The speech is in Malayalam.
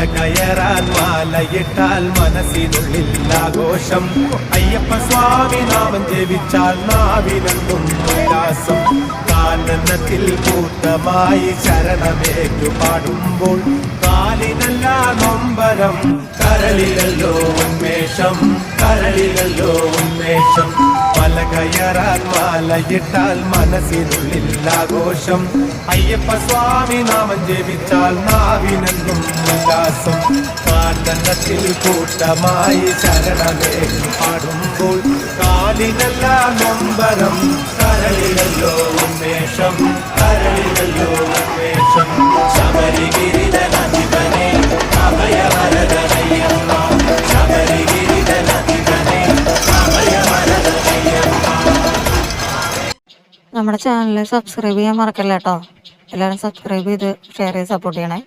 കയറാൻ മാലയിട്ടാൽ മനസ്സിനുള്ളിൽ ആഘോഷം. അയ്യപ്പ സ്വാമി നാമം ജപിച്ചാൽ നാവിനെന്നും ഉല്ലാസം. കാനനത്തിൽ കൂട്ടമായി ശരണമേറ്റു പാടുമ്പോൾ കാലിനല്ല നൊമ്പരം, കരളിലല്ലോ ഉന്മേഷം, കരളിലല്ലോ ഉന്മേഷം. മല കയറാൻ മാലയിട്ടാൽ മനസ്സിനുള്ളിൽ ആഘോഷം. അയ്യപ്പ സ്വാമി നാമം ജപിച്ചാൽ നാവിനെന്നും ഉല്ലാസം. കാനനത്തിൽ കൂട്ടമായി ശരണമേറ്റു പാടുമ്പോൾ കാലിനല്ല നൊമ്പരം, കരളിലല്ലോ ഉന്മേഷം, കരളിലല്ലോ ഉന്മേഷം. ശബരിഗിരിധനധിപനെ അഭയവരദനയ്യപ്പ, ശബരിഗിരിധനധിപനെ അഭയവരദനയ്യപ്പ. നമ്മുടെ ചാനൽ സബ്സ്ക്രൈബ് ചെയ്യാൻ മറക്കല്ല കേട്ടോ. എല്ലാവരും സബ്സ്ക്രൈബ് ചെയ്ത് ഷെയർ ചെയ്ത് സപ്പോർട്ട് ചെയ്യണേ.